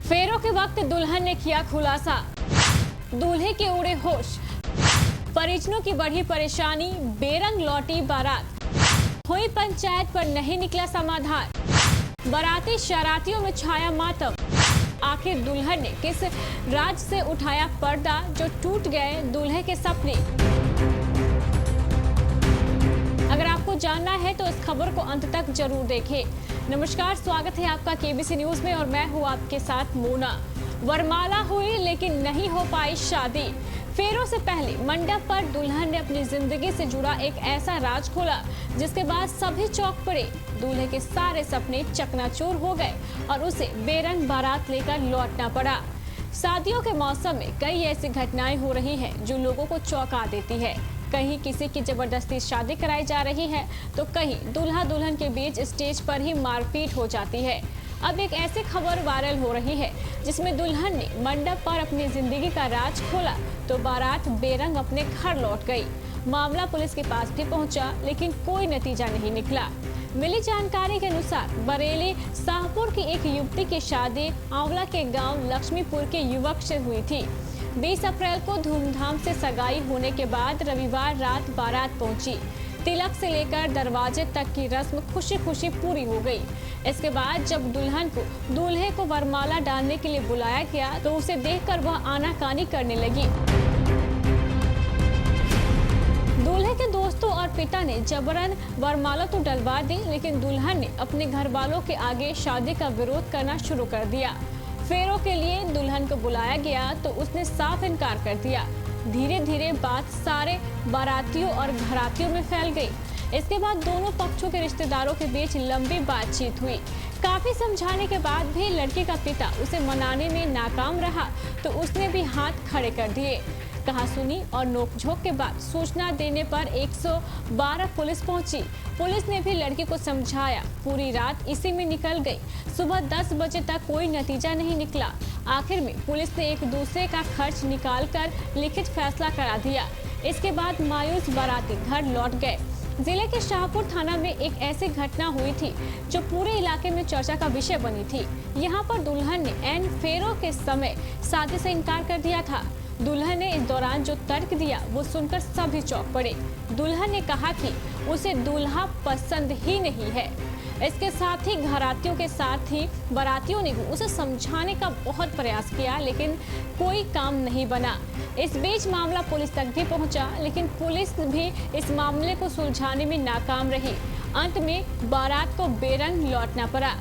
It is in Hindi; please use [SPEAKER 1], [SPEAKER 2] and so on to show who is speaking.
[SPEAKER 1] फेरों के वक्त दुल्हन ने किया खुलासा, दूल्हे के उड़े होश, परिजनों की बढ़ी परेशानी, बेरंग लौटी बारात, हुई पंचायत पर नहीं निकला समाधान, बाराती शरातियों में छाया मातम। आखिर दुल्हन ने किस राज से उठाया पर्दा जो टूट गए दूल्हे के सपने। अगर आपको जानना है तो इस खबर को अंत तक जरूर देखें। नमस्कार, स्वागत है आपका केबीसी न्यूज में और मैं हूं आपके साथ मोना। वरमाला हुई लेकिन नहीं हो पाई शादी। फेरों से पहले मंडप पर दुल्हन ने अपनी जिंदगी से जुड़ा एक ऐसा राज खोला जिसके बाद सभी चौंक पड़े। दूल्हे के सारे सपने चकनाचूर हो गए और उसे बेरंग बारात लेकर लौटना पड़ा। शादियों के मौसम में कई ऐसी घटनाएं हो रही हैं जो लोगों को चौंका देती है। कहीं किसी की जबरदस्ती शादी कराई जा रही है तो कहीं दूल्हा दुल्हन के बीच स्टेज पर ही मारपीट हो जाती है। अब एक ऐसी खबर वायरल हो रही है जिसमें दुल्हन ने मंडप पर अपनी जिंदगी का राज खोला तो बारात बेरंग अपने घर लौट गई। मामला पुलिस के पास भी पहुंचा लेकिन कोई नतीजा नहीं निकला। मिली जानकारी के अनुसार बरेली शाहपुर की एक युवती की शादी आंवला के गांव लक्ष्मीपुर के युवक से हुई थी। 20 अप्रैल को धूमधाम से सगाई होने के बाद रविवार रात बारात पहुंची। तिलक से लेकर दरवाजे तक की रस्म खुशी खुशी पूरी हो गई। इसके बाद जब दुल्हन को दूल्हे को वरमाला डालने के लिए बुलाया गया तो उसे देखकर वह आनाकानी करने लगी। दूल्हे के दोस्तों और पिता ने जबरन वरमाला तो डलवा दी लेकिन दुल्हन ने अपने घर वालों के आगे शादी का विरोध करना शुरू कर दिया। फेरों के लिए दुल्हन को बुलाया गया तो उसने साफ इनकार कर दिया। धीरे धीरे बात सारे बारातियों और घरातियों में फैल गई। इसके बाद दोनों पक्षों के रिश्तेदारों के बीच लंबी बातचीत हुई। काफी समझाने के बाद भी लड़की का पिता उसे मनाने में नाकाम रहा तो उसने भी हाथ खड़े कर दिए। कहासुनी और नोकझोंक के बाद सूचना देने पर 112 पुलिस पहुंची। पुलिस ने भी लड़की को समझाया। पूरी रात इसी में निकल गई। सुबह 10 बजे तक कोई नतीजा नहीं निकला। आखिर में पुलिस ने एक दूसरे का खर्च निकालकर लिखित फैसला करा दिया। इसके बाद मायूस बाराती घर लौट गए। जिले के शाहपुर थाना में एक ऐसी घटना हुई थी जो पूरे इलाके में चर्चा का विषय बनी थी। यहाँ पर दुल्हन ने एन फेरों के समय शादी से इनकार कर दिया था। दुल्हन ने इस दौरान जो तर्क दिया वो सुनकर सभी चौंक पड़े। दुल्हन ने कहा कि उसे दूल्हा पसंद ही नहीं है। इसके साथ ही घरातियों के साथ ही बारातियों ने भी उसे समझाने का बहुत प्रयास किया लेकिन कोई काम नहीं बना। इस बीच मामला पुलिस तक भी पहुंचा लेकिन पुलिस भी इस मामले को सुलझाने में नाकाम रही। अंत में बारात को बेरंग लौटना पड़ा।